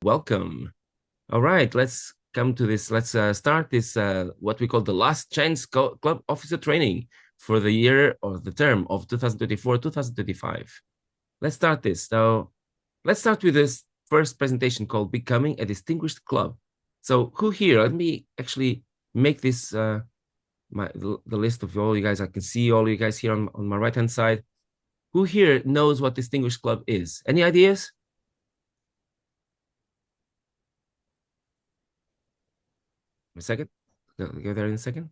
welcome. All right, let's come to this. Let's start this, what we call the last chance club officer training for the year or the term of 2024-2025. Let's start this. So let's start with this first presentation called Becoming a Distinguished Club. So who here, let me actually make this, the list of all you guys. I can see all you guys here on my right-hand side. Who here knows what Distinguished Club is? Any ideas? A second. Go there in a second.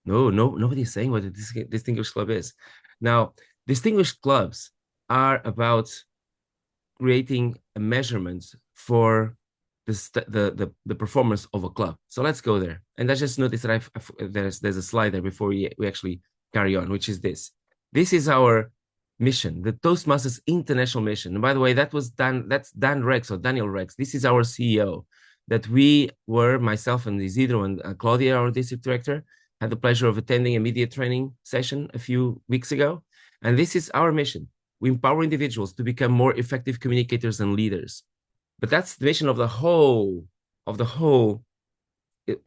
No, nobody's saying what a distinguished club is. Now, distinguished clubs are about creating a measurement for the performance of a club. So let's go there. And I just noticed that there's a slide there before we actually carry on, which is this. This is our mission, the Toastmasters International mission. And by the way, that's Dan Rex or Daniel Rex. This is our CEO. That we were, myself and Isidro and Claudia, our district director, had the pleasure of attending a media training session a few weeks ago. And this is our mission. We empower individuals to become more effective communicators and leaders. But that's the mission of the whole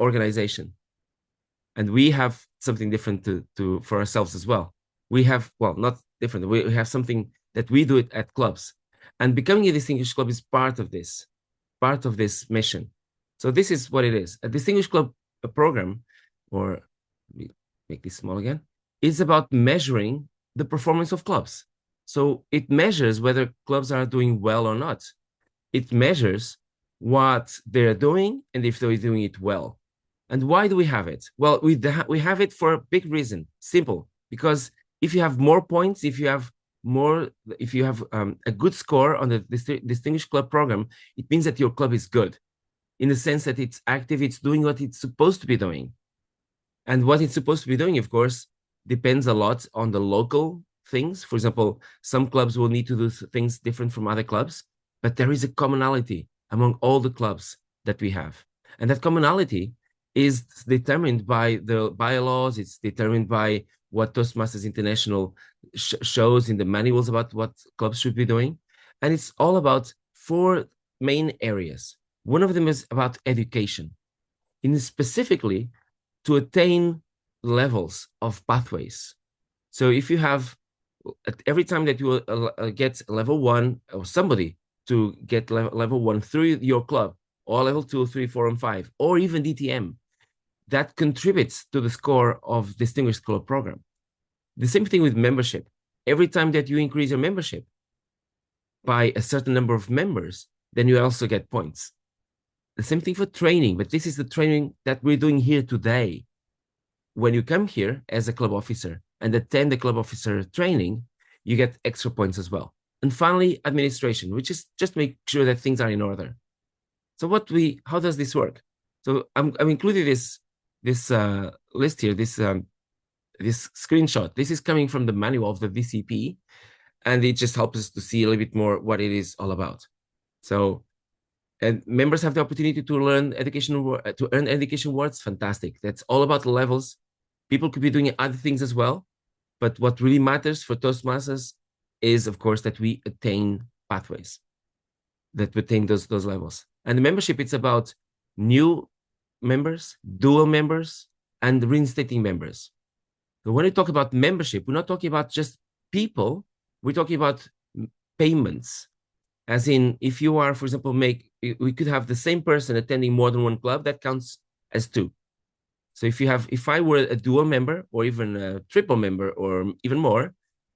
organization. And we have something different for ourselves as well. We have, well, not different. We have something that we do it at clubs. And becoming a distinguished club is part of this mission. So this is what it is. A distinguished club program, or make this small again, is about measuring the performance of clubs. So it measures whether clubs are doing well or not. It measures what they're doing and if they're doing it well. And why do we have it? Well, we have it for a big reason. Simple. Because if you have more points, if you have a good score on the Distinguished Club program, it means that your club is good in the sense that it's active, it's doing what it's supposed to be doing. And what it's supposed to be doing, of course, depends a lot on the local things. For example, some clubs will need to do things different from other clubs, but there is a commonality among all the clubs that we have. And that commonality is determined by the bylaws, it's determined by what Toastmasters International shows in the manuals about what clubs should be doing. And it's all about 4 main areas. One of them is about education, and specifically to attain levels of pathways. So if you have, every time that you get level 1, or somebody to get level 1 through your club, or level 2, 3, 4, and 5, or even DTM, that contributes to the score of Distinguished Club program. The same thing with membership. Every time that you increase your membership by a certain number of members, then you also get points. The same thing for training, but this is the training that we're doing here today. When you come here as a club officer and attend the club officer training, you get extra points as well. And finally, administration, which is just make sure that things are in order. So how does this work? So I'm including this list here, this screenshot. This is coming from the manual of the VCP, and it just helps us to see a little bit more what it is all about. So, and members have the opportunity to earn education awards. Fantastic. That's all about levels. People could be doing other things as well, but what really matters for Toastmasters is, of course, that we attain pathways, that we attain those levels. And the membership, it's about new members, dual members, and reinstating members. So when we talk about membership, we're not talking about just people, we're talking about payments. As in, if you are, for example, we could have the same person attending more than one club, that counts as 2. So if I were a dual member or even a triple member or even more,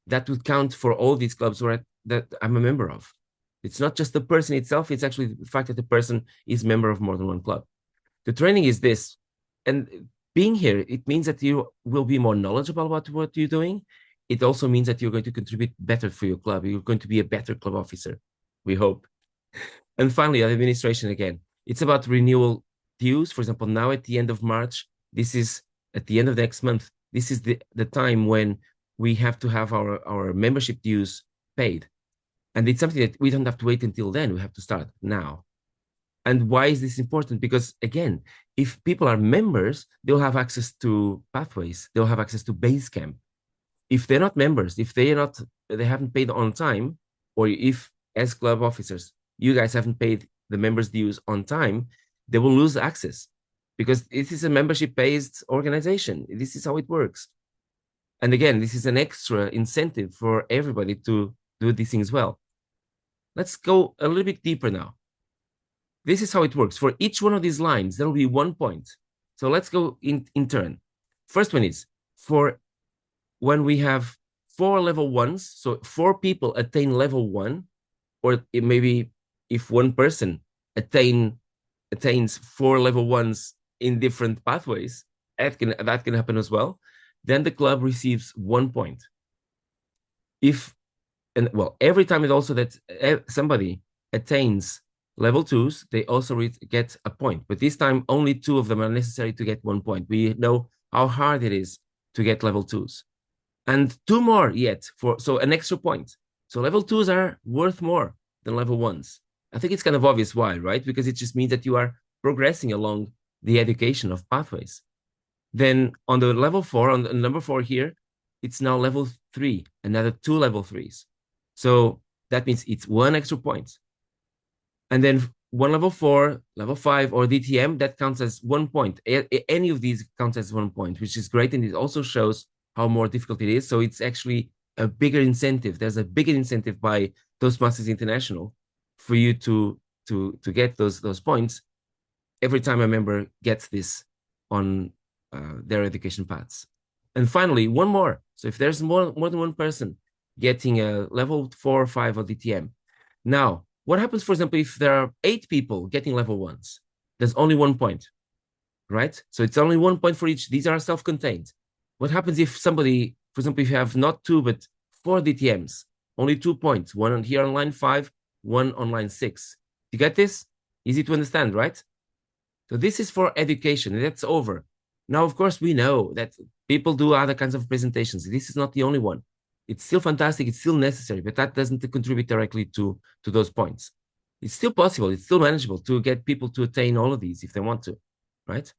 that would count for all these clubs that I'm a member of. It's not just the person itself, it's actually the fact that the person is a member of more than one club. The training is this, and being here, it means that you will be more knowledgeable about what you're doing. It also means that you're going to contribute better for your club. You're going to be a better club officer, we hope. And finally, administration again. It's about renewal dues. For example, now at the end of March, this is at the end of next month, this is the time when we have to have our membership dues paid. And it's something that we don't have to wait until then. We have to start now. And why is this important? Because again, if people are members, they'll have access to pathways. They'll have access to Basecamp. If they're not members, if they haven't paid on time, or if as club officers, you guys haven't paid the members' dues on time, they will lose access because it is a membership-based organization. This is how it works. And again, this is an extra incentive for everybody to do these things well. Let's go a little bit deeper now. This is how it works. For each one of these lines, there will be 1 point. So let's go in turn. First one is for when we have 4 level 1s, so 4 people attain level 1, or it maybe if one person attains 4 level 1s in different pathways, that can happen as well, then the club receives 1 point. Every time it also that somebody attains level 2s, they also get a point. But this time, only 2 of them are necessary to get 1 point. We know how hard it is to get level 2s. And 2 more yet, so an extra point. So level 2s are worth more than level 1s. I think it's kind of obvious why, right? Because it just means that you are progressing along the education of pathways. Then on the level 4, on the number 4 here, it's now level 3, another 2 level 3s. So that means it's 1 extra point. And then 1 level 4, level 5, or DTM, that counts as 1 point. Any of these counts as 1 point, which is great. And it also shows how more difficult it is. So it's actually a bigger incentive. There's a bigger incentive by Toastmasters International for you to get those points every time a member gets this on their education paths. And finally, 1 more. So if there's more than 1 person getting a level 4 or 5 or DTM. Now, what happens, for example, if there are 8 people getting level 1s? There's only 1 point, right? So it's only 1 point for each. These are self-contained. What happens if somebody, for example, if you have not 2, but 4 DTMs, only 2 points, 1 on here on line 5, 1 on line 6. You get this? Easy to understand, right? So this is for education. That's over. Now, of course, we know that people do other kinds of presentations. This is not the only one. It's still fantastic. It's still necessary, but that doesn't contribute directly to those points. It's still possible. It's still manageable to get people to attain all of these if they want to, right?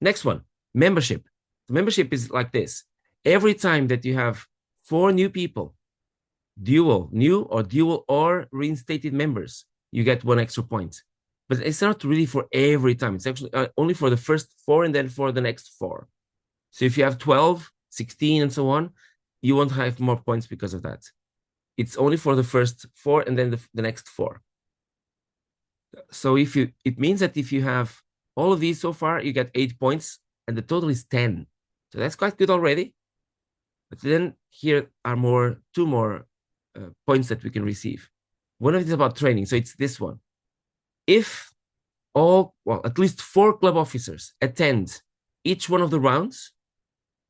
Next one, membership. The membership is like this. Every time that you have 4 new people, new or reinstated members, you get 1 extra point. But it's not really for every time. It's actually only for the first 4 and then for the next 4. So if you have 12, 16, and so on, you won't have more points because of that. It's only for the first 4 and then the next 4. So it means that if you have all of these so far, you get 8 points and the total is 10. So that's quite good already. But then here are 2 more points that we can receive. One of it is about training. So it's this one. If at least 4 club officers attend each one of the rounds,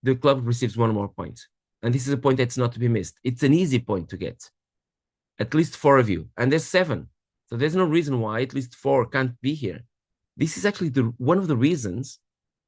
the club receives 1 more point. And this is a point that's not to be missed. It's an easy point to get. At least 4 of you. And there's 7. So there's no reason why at least 4 can't be here. This is actually one of the reasons,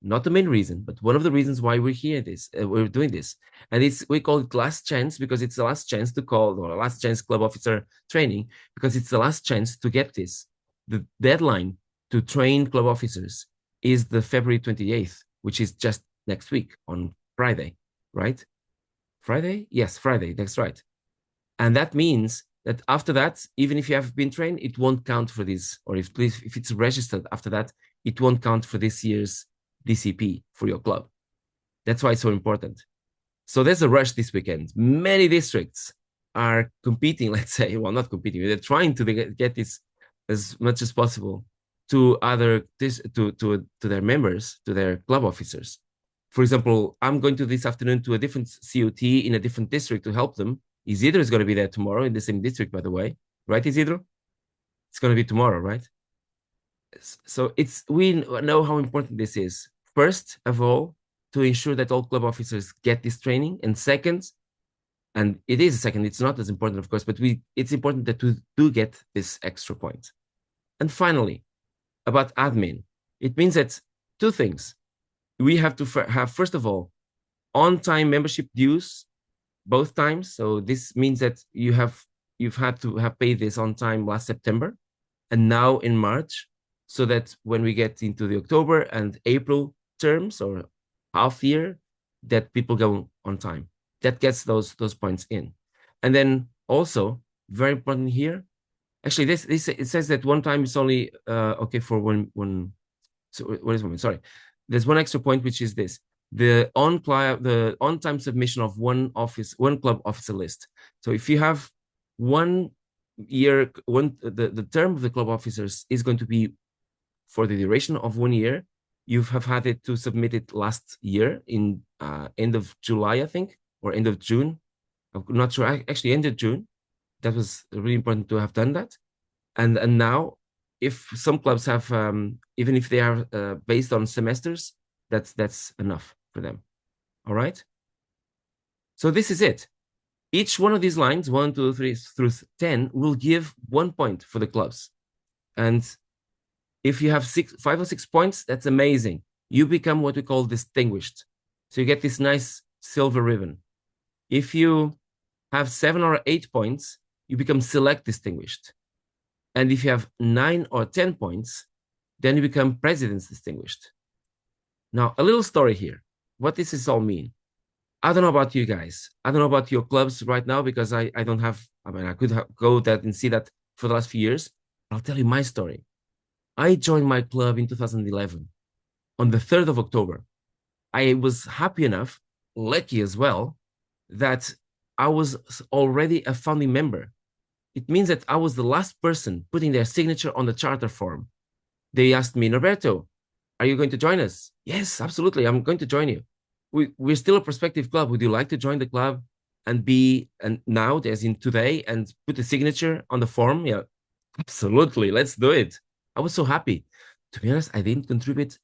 not the main reason, but one of the reasons why we're here. We're doing this. And we call it last chance because it's the last chance to call, or last chance club officer training, because it's the last chance to get this. The deadline to train club officers is the February 28th, which is just next week on Friday, right? Friday? Yes, Friday, that's right. And that means that after that, even if you have been trained, it won't count for this. Or if it's registered after that, it won't count for this year's DCP for your club. That's why it's so important. So there's a rush this weekend. Many districts are competing, let's say, well, not competing, they're trying to get this as much as possible to their members, to their club officers. For example, I'm going to this afternoon to a different COT in a different district to help them. Isidro is going to be there tomorrow in the same district, by the way. Right, Isidro? It's going to be tomorrow, right? So we know how important this is. First of all, to ensure that all club officers get this training. And second, and it is a second, it's not as important, of course, but it's important that we do get this extra point. And finally, about admin, it means that 2 things. We have to have, first of all, on-time membership dues, both times. So this means that you've had to have paid this on time last September and now in March, so that when we get into the October and April terms or half year, that people go on time. That gets those points in. And then also, very important here, Actually, this it says that one time it's only okay for one. So what is one? Sorry, there's one extra point, which is this: the on time submission of one club officer list. So if you have 1 year, the term of the club officers is going to be for the duration of 1 year. You have had it to submit it last year in end of July, I think, or end of June. I'm not sure. Actually, end of June. That was really important to have done that. And now, if some clubs have, even if they are based on semesters, that's enough for them. All right. So this is it. Each one of these lines, 1, 2, 3 through 10, will give 1 point for the clubs. And if you have 5 or 6 points, that's amazing. You become what we call distinguished. So you get this nice silver ribbon. If you have 7 or 8 points, you become select distinguished. And if you have 9 or 10 points, then you become president's distinguished. Now, a little story here. What does this all mean? I don't know about you guys. I don't know about your clubs right now because I don't have, I mean, I could go that and see that for the last few years. I'll tell you my story. I joined my club in 2011 on the 3rd of October. I was happy enough, lucky as well, that I was already a founding member. It means that I was the last person putting their signature on the charter form. They asked me, Norberto, are you going to join us? Yes, absolutely. I'm going to join you. We're still a prospective club. Would you like to join the club and be, and now, as in today, and put a signature on the form? Yeah, absolutely. Let's do it. I was so happy. To be honest, I didn't contribute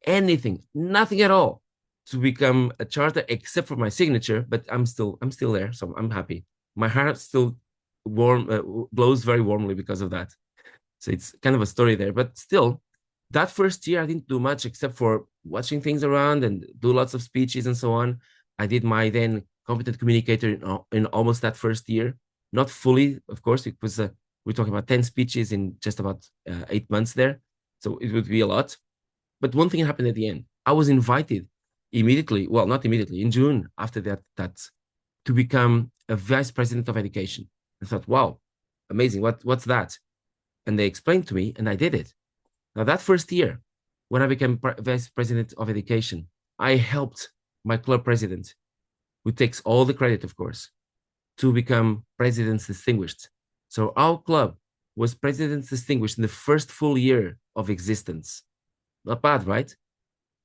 anything, nothing at all to become a charter except for my signature, but I'm still there. So I'm happy. My heart still blows very warmly because of that. So it's kind of a story there, but still, that first year I didn't do much except for watching things around and do lots of speeches and so on. I did my then competent communicator in almost that first year, not fully, of course. It was we're talking about 10 speeches in just about 8 months there, so it would be a lot. But one thing happened at the end. I was invited immediately, well, not immediately, in June after that to become a vice president of education. I thought, wow, amazing. What's that? And they explained to me, and I did it. Now, that first year, when I became vice president of education, I helped my club president, who takes all the credit, of course, to become president's distinguished. So our club was president's distinguished in the first full year of existence. Not bad, right?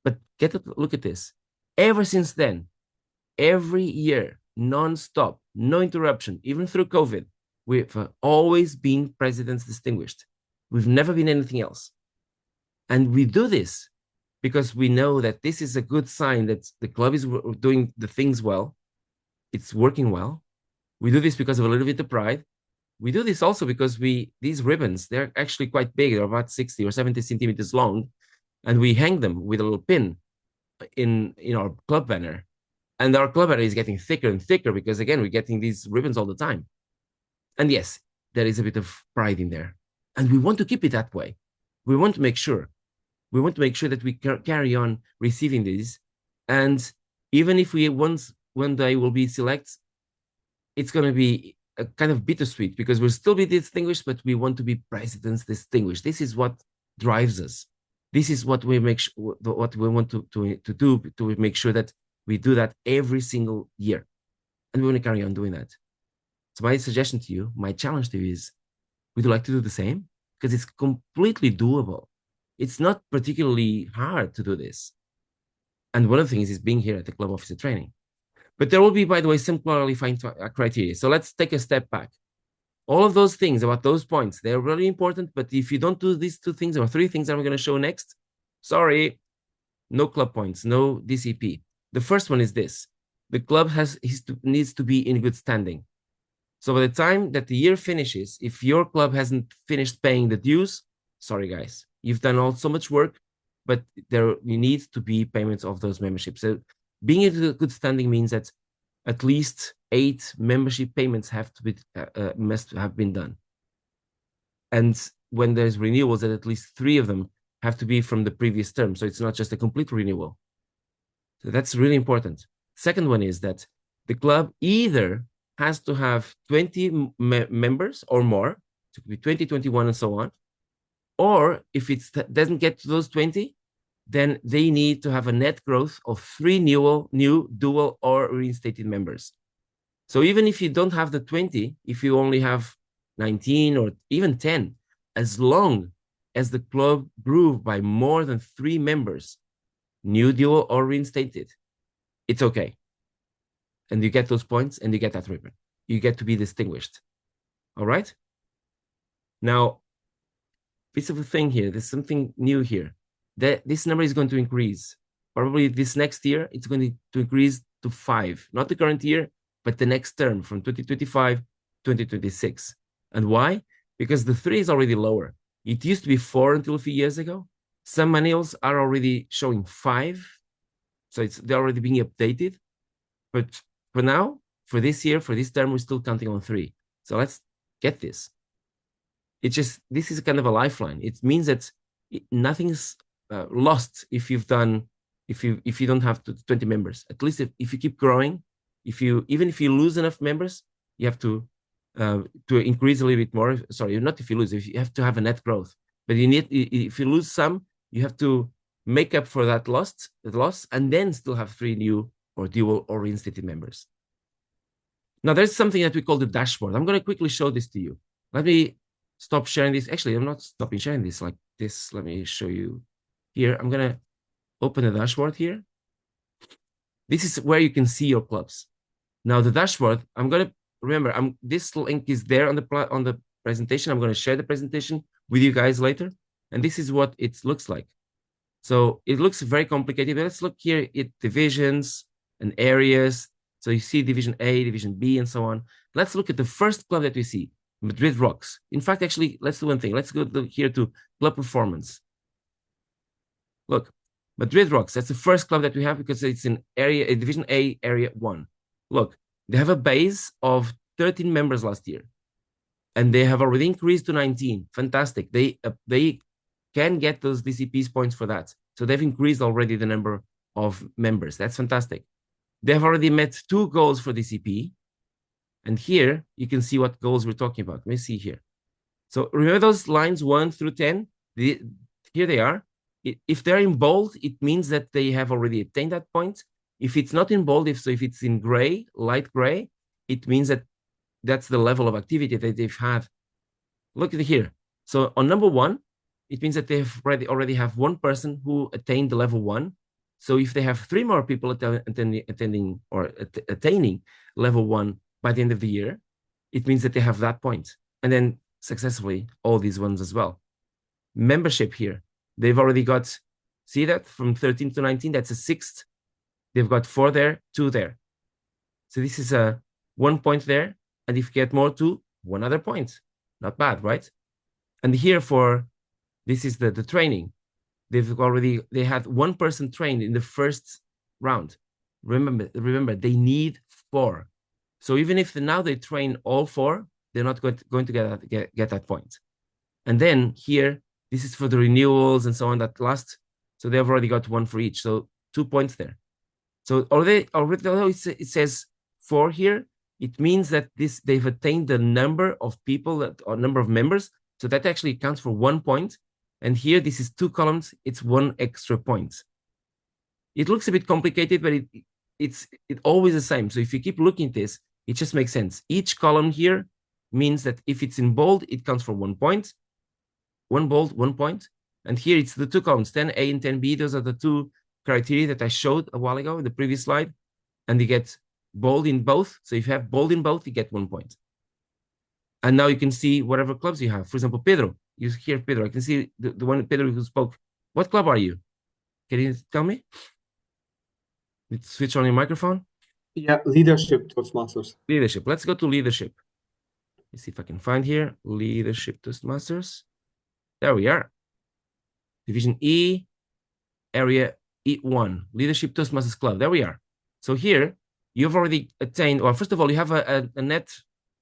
But get a look at this. Ever since then, every year, non-stop, no interruption, even through COVID, we've always been president's distinguished. We've never been anything else. And we do this because we know that this is a good sign that the club is doing the things well. It's working well. We do this because of a little bit of pride. We do this also because these ribbons, they're actually quite big. They're about 60 or 70 centimeters long. And we hang them with a little pin in our club banner. And our club banner is getting thicker and thicker because, again, we're getting these ribbons all the time. And yes, there is a bit of pride in there. And we want to keep it that way. We want to make sure. We want to make sure that we carry on receiving these. And even if we one day will be select, it's going to be a kind of bittersweet because we'll still be distinguished, but we want to be presidents distinguished. This is what drives us. This is what we what we want to do to make sure that we do that every single year. And we want to carry on doing that. So my suggestion to you, my challenge to you is, would you like to do the same? Because it's completely doable. It's not particularly hard to do this. And one of the things is being here at the Club Officer Training. But there will be, by the way, some qualifying criteria. So let's take a step back. All of those things about those points, they're really important. But if you don't do these 2 things or 3 things I'm going to show next, sorry, no club points, no DCP. The first one is this. The club needs to be in good standing. So by the time that the year finishes, if your club hasn't finished paying the dues, sorry, guys, you've done so much work, but there needs to be payments of those memberships. So being in good standing means that at least 8 membership payments must have been done. And when there's renewals, that at least 3 of them have to be from the previous term. So it's not just a complete renewal. So that's really important. Second one is that the club either has to have 20 members or more, So it could be 20, 21, and so on. Or if it doesn't get to those 20, then they need to have a net growth of 3 new dual or reinstated members. So even if you don't have the 20, if you only have 19 or even 10, as long as the club grew by more than 3 members, new, dual, or reinstated, it's okay. And you get those points and you get that ribbon. You get to be distinguished. All right? Now, piece of a thing here, there's something new here. This number is going to increase. Probably this next year, it's going to increase to 5. Not the current year, but the next term from 2025, 2026. And why? Because the 3 is already lower. It used to be 4 until a few years ago. Some manuals are already showing 5. So they're already being updated. But for now, for this year, for this term, we're still counting on 3. So let's get this. It's just, this is kind of a lifeline. It means that nothing's lost if you've done, if you don't have 20 members. At least if you keep growing, even if you lose enough members, you have to increase a little bit more. Sorry, not if you lose, if you have to have a net growth. But if you lose some, you have to make up for that loss, and then still have 3 new or dual or reinstated members. Now there's something that we call the dashboard. I'm going to quickly show this to you. Let me stop sharing this. Actually, I'm not stopping sharing this like this. Let me show you here. I'm going to open the dashboard here. This is where you can see your clubs. Now the dashboard, I'm going to remember, this link is there on the presentation. I'm going to share the presentation with you guys later. And this is what it looks like. So it looks very complicated, but let's look here at divisions and areas. So you see Division A, Division B, and so on. Let's look at the first club that we see, Madrid Rocks. In fact, actually, let's do one thing. Let's go here to club performance. Look, Madrid Rocks, that's the first club that we have because it's in Division A, Area 1. Look, they have a base of 13 members last year, and they have already increased to 19. Fantastic. They can get those DCPs points for that. So they've increased already the number of members. That's fantastic. They've already met 2 goals for DCP. And here you can see what goals we're talking about. Let me see here. So remember those lines 1 through 10? Here they are. If they're in bold, it means that they have already attained that point. If it's not in bold, if it's in gray, light gray, it means that that's the level of activity that they've had. Look at here. So on number 1, it means that they've already have 1 person who attained the level 1. So if they have 3 more people attaining level 1 by the end of the year, it means that they have that point. And then successfully all these ones as well. Membership here. They've already got, see that from 13 to 19, that's a 6th. They've got 4 there, 2 there. So this is a 1 point there. And if you get more, 2, 1 other point. Not bad, right? And here this is the training. They had 1 person trained in the first round. Remember, they need 4. So even if now they train all 4, they're not going to get that point. And then here, this is for the renewals and so on that last. So they've already got 1 for each. So 2 points there. So already it says 4 here, it means that they've attained the number of people or number of members. So that actually counts for 1 point. And here, this is 2 columns. It's 1 extra point. It looks a bit complicated, but it's always the same. So if you keep looking at this, it just makes sense. Each column here means that if it's in bold, it counts for 1 point. 1 bold, 1 point. And here it's the 2 columns, 10A and 10B. Those are the 2 criteria that I showed a while ago in the previous slide. And you get bold in both. So if you have bold in both, you get 1 point. And now you can see whatever clubs you have. For example, Pedro. You hear Pedro. I can see the one Pedro who spoke. What club are you? Can you tell me? Let's switch on your microphone. Yeah, leadership, Toastmasters. Leadership. Let's go to leadership. Let's see if I can find here. Leadership Toastmasters. There we are. Division E, Area E1. Leadership Toastmasters Club. There we are. So here, you've already attained, well, first of all, you have a net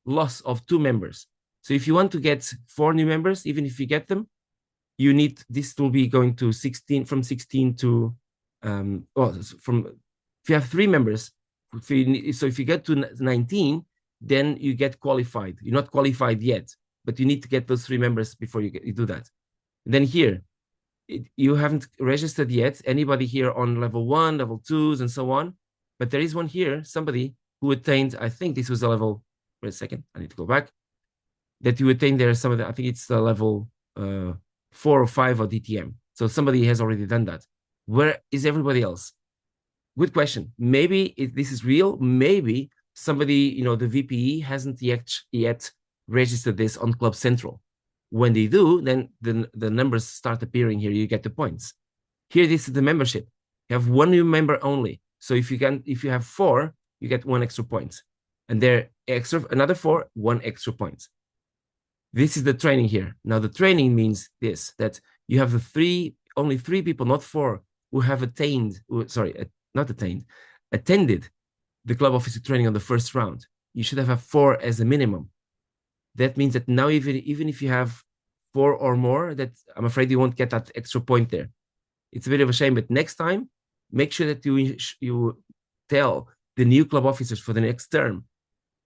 loss of 2 members. So if you want to get 4 new members, even if you get them, you need, this will be going to 16, from 16 to, if you have 3 members, so if you get to 19, then you get qualified. You're not qualified yet. but you need to get those 3 members before you do that. And then here, you haven't registered yet. Anybody here on level 1, level 2s, and so on. But there is one here, somebody who attained, I think this was a level, wait a second, I need to go back, that you attained there, some of the, I think it's the level 4 or 5 or DTM. So somebody has already done that. Where is everybody else? Good question. Maybe this is real. Maybe somebody, the VPE hasn't yet registered this on Club Central. When they do, then the numbers start appearing here. You get the points. Here, this is the membership. You have 1 new member only. So if you have 4, you get 1 extra point. And there another 4, 1 extra point. This is the training here. Now the training means this, that you have only 3 people, not 4, who have attended the club officer training on the first round. You should have 4 as a minimum. That means that now even if you have 4 or more, that I'm afraid you won't get that extra point there. It's a bit of a shame, but next time, make sure that you tell the new club officers for the next term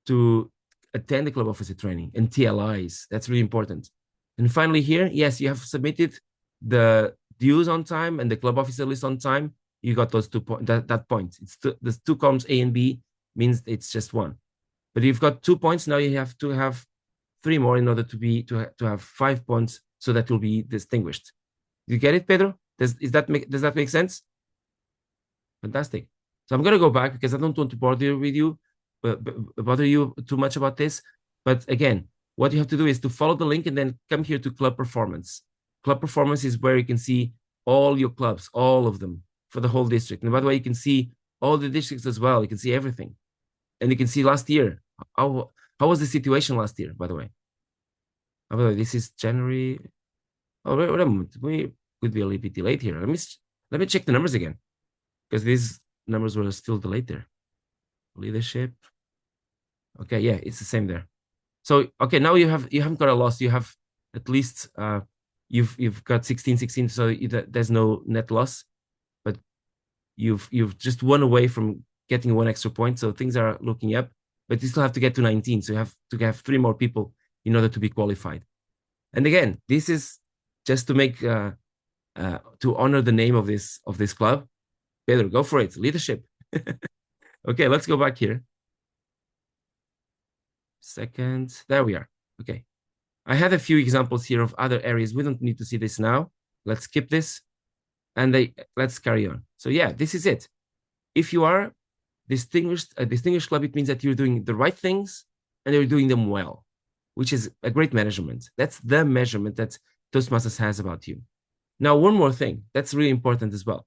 to attend the club officer training and TLIs. That's really important. And finally here, yes, you have submitted the dues on time and the club officer list on time. You got those 2 points, that point. It's the 2 columns A and B means it's just 1. But you've got 2 points. Now you have to have 3 more in order to have 5 points, so that will be distinguished. You get it, Pedro? Does that make sense? Fantastic. So I'm going to go back because I don't want to bother you too much about this. But again, what you have to do is to follow the link and then come here to Club Performance. Club Performance is where you can see all your clubs, all of them for the whole district. And by the way, you can see all the districts as well. You can see everything. And you can see last year. How was the situation last year, by the way? By the way, this is January. Oh, wait a moment. We could be a little bit delayed here. Let me check the numbers again, because these numbers were still delayed there. Leadership. Okay, yeah, it's the same there. So okay, now you haven't got a loss. You have at least you've got 16, so there's no net loss, but you've just 1 away from getting 1 extra point. So things are looking up, but you still have to get to 19. So you have to have 3 more people in order to be qualified. And again, this is just to make to honor the name of this club. Pedro, go for it. Leadership. Okay, let's go back here. Second, there we are. Okay, I had a few examples here of other areas. We don't need to see this now. Let's skip this, and let's carry on. So yeah, this is it. If you are a distinguished club, it means that you're doing the right things and you're doing them well, which is a great measurement. That's the measurement that Toastmasters has about you. Now, one more thing that's really important as well.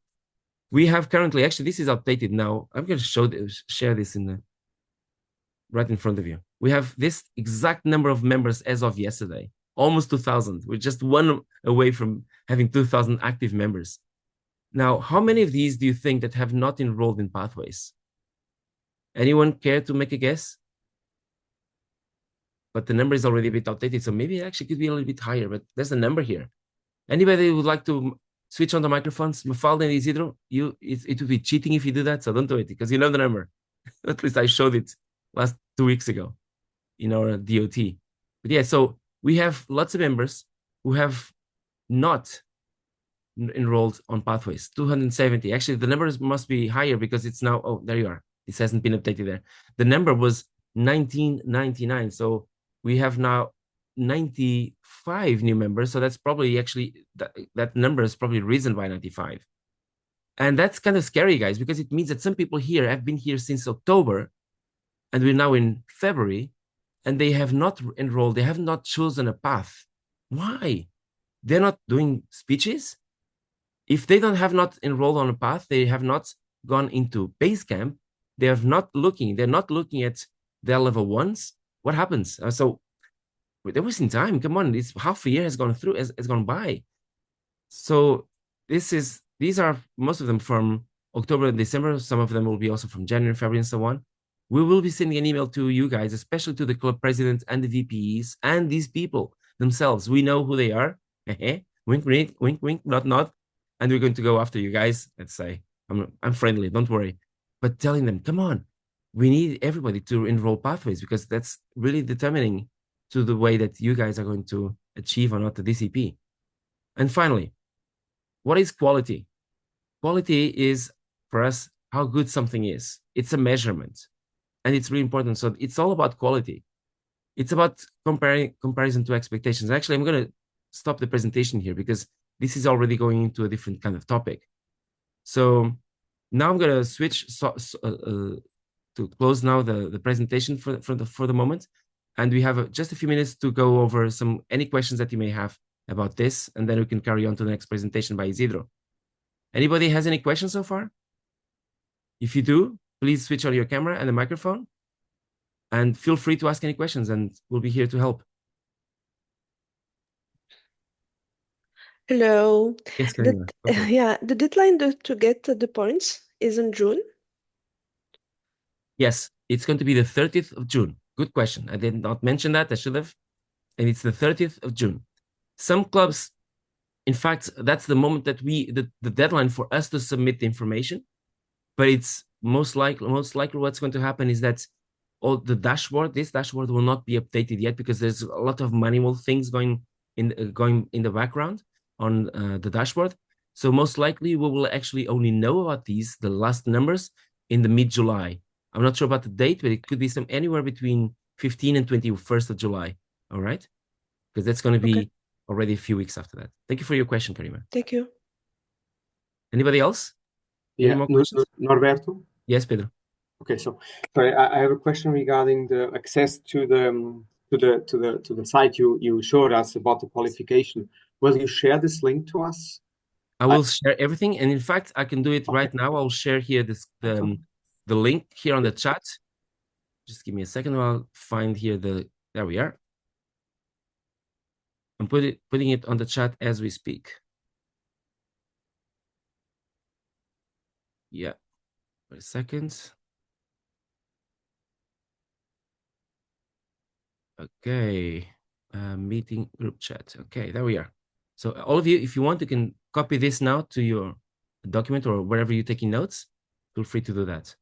We have currently, actually, this is outdated now. I'm going to share this right in front of you. We have this exact number of members as of yesterday, almost 2,000. We're just 1 away from having 2,000 active members. Now, how many of these do you think that have not enrolled in Pathways? Anyone care to make a guess? But the number is already a bit outdated, so maybe it actually could be a little bit higher, but there's a number here. Anybody who would like to switch on the microphones? Mafalda and Isidro, it would be cheating if you do that, so don't do it, because you know the number. At least I showed it last 2 weeks ago in our DOT. But yeah, so we have lots of members who have not enrolled on Pathways, 270. Actually, the numbers must be higher because it's now, oh, there you are. This hasn't been updated there. The number was 1999. So we have now 95 new members. So that's probably actually, that number is probably risen by 95. And that's kind of scary, guys, because it means that some people here have been here since October, and we're now in February, and they have not enrolled. They have not chosen a path. Why? They're not doing speeches. If they have not enrolled on a path, they have not gone into base camp. They're not looking at their level 1s. What happens? So they're wasting time. Come on, it's half a year has gone by. So these are most of them from October and December. Some of them will be also from January, February, and so on. We will be sending an email to you guys, especially to the club president and the VPs and these people themselves. We know who they are. Wink, wink, wink, wink, not. And we're going to go after you guys. Let's say I'm friendly, don't worry. But telling them, come on, we need everybody to enroll Pathways, because that's really determining to the way that you guys are going to achieve or not the DCP. And finally, what is quality? Quality is for us how good something is. It's a measurement, and it's really important. So it's all about quality. It's about comparison to expectations. Actually, I'm going to stop the presentation here because this is already going into a different kind of topic. So now I'm going to switch to close now the presentation for the moment. And we have just a few minutes to go over any questions that you may have about this, and then we can carry on to the next presentation by Isidro. Anybody has any questions so far? If you do, please switch on your camera and the microphone, and feel free to ask any questions, and we'll be here to help. Hello. Yes, Karina. Yeah, the deadline to get the points is in June. Yes, it's going to be the 30th of June. Good question. I did not mention that. I should have. And it's the 30th of June. Some clubs, in fact, that's the moment that the deadline for us to submit the information. But it's most likely what's going to happen is that this dashboard will not be updated yet because there's a lot of manual things going in the background on the dashboard. So most likely we will actually only know about the last numbers in the mid-July. I'm not sure about the date, but it could be anywhere between 15 and 21st of July. All right, because that's going to be already a few weeks after that. Thank you for your question, Karima. Thank you. Anybody else? Yeah, Norberto. Yes, Pedro. Okay, so I have a question regarding the access to the site you showed us about the qualification. Will you share this link to us? I will share everything, and in fact, I can do it right now. I'll share here the link here on the chat. Just give me a second. I'll find here there we are. I'm putting it on the chat as we speak. Yeah, wait a second. Okay, meeting group chat. Okay, there we are. So all of you, if you want, you can copy this now to your document or wherever you're taking notes. Feel free to do that.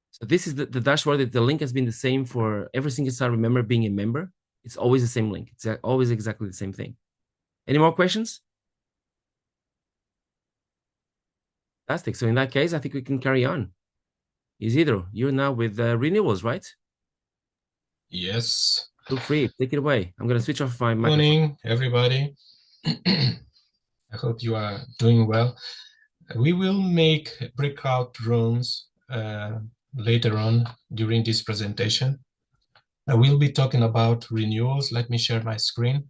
So this is the dashboard. The link has been the same for ever since I remember being a member. It's always the same link. It's always exactly the same thing. Any more questions? Fantastic. So in that case, I think we can carry on. Isidro, you're now with renewals, right? Yes. Feel free. Take it away. I'm going to switch off my microphone. Morning, everybody. I hope you are doing well. We will make breakout rooms later on during this presentation. I will be talking about renewals. Let me share my screen.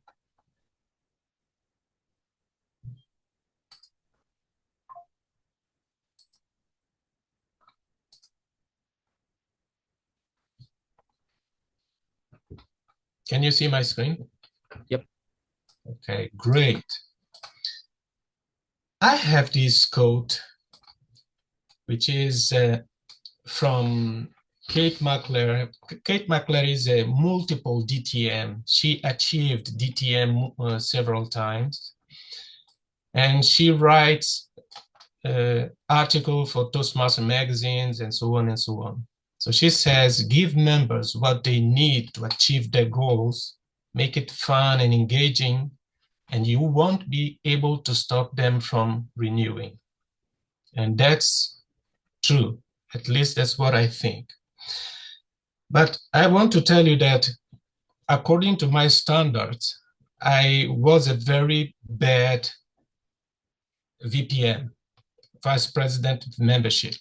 Can you see my screen? Yep. Okay, great. I have this quote, which is from Kate McClure. Kate McClure is a multiple DTM. She achieved DTM several times. And she writes articles for Toastmasters magazines and so on and so on. So she says, give members what they need to achieve their goals, make it fun and engaging, and you won't be able to stop them from renewing. And that's true. At least that's what I think. But I want to tell you that according to my standards, I was a very bad VPM, Vice President of Membership.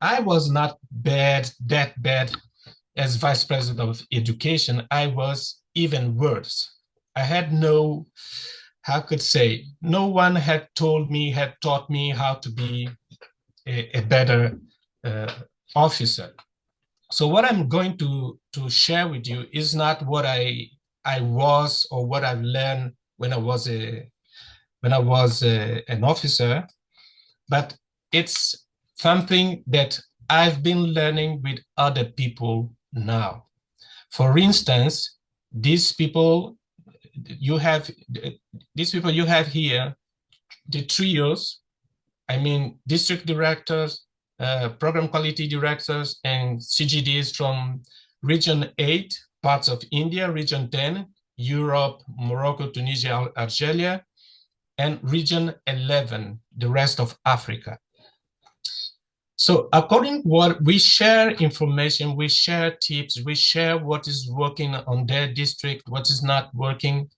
I was not that bad as Vice President of Education. I was even worse. I had no one had taught me how to be a better officer. So what I'm going to share with you is not what I was or what I've learned when I was an officer, but it's something that I've been learning with other people now. For instance, these people you have here, the trios, I mean, district directors, program quality directors, and CGDs from Region 8, parts of India. Region 10, Europe, Morocco, Tunisia, Algeria. And Region 11, the rest of Africa. So according to what we share information, we share tips, we share what is working on their district, what is not working.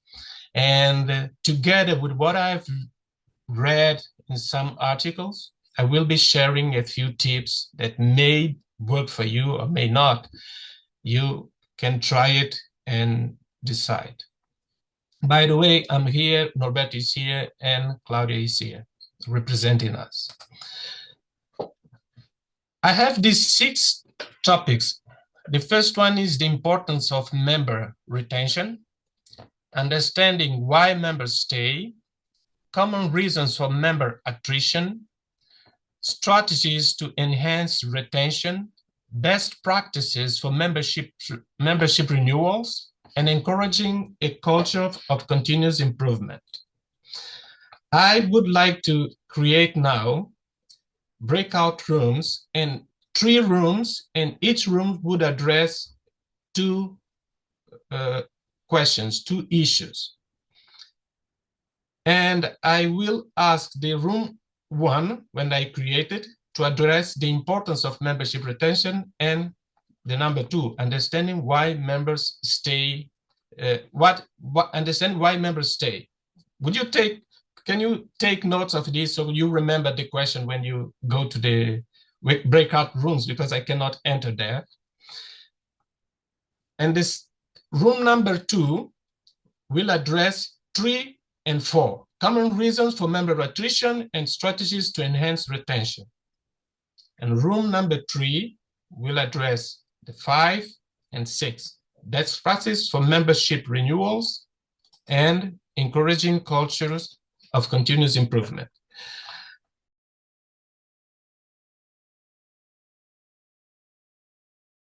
And together with what I've read in some articles, I will be sharing a few tips that may work for you or may not. You can try it and decide. By the way, I'm here, Norbert is here, and Claudia is here, representing us. I have these 6 topics. The first one is the importance of member retention, understanding why members stay, common reasons for member attrition, strategies to enhance retention, best practices for membership renewals, and encouraging a culture of continuous improvement. I would like to create now breakout rooms, and 3 rooms, and each room would address 2 questions, 2 issues. And I will ask the room 1, when I create it, to address the importance of membership retention, and the number 2, understanding why members stay. Understand why members stay. Can you take notes of this so you remember the question when you go to the breakout rooms, because I cannot enter there. And this room number 2 will address 3 and 4, common reasons for member attrition and strategies to enhance retention. And room number 3 will address the 5 and 6, best practices for membership renewals and encouraging cultures of continuous improvement.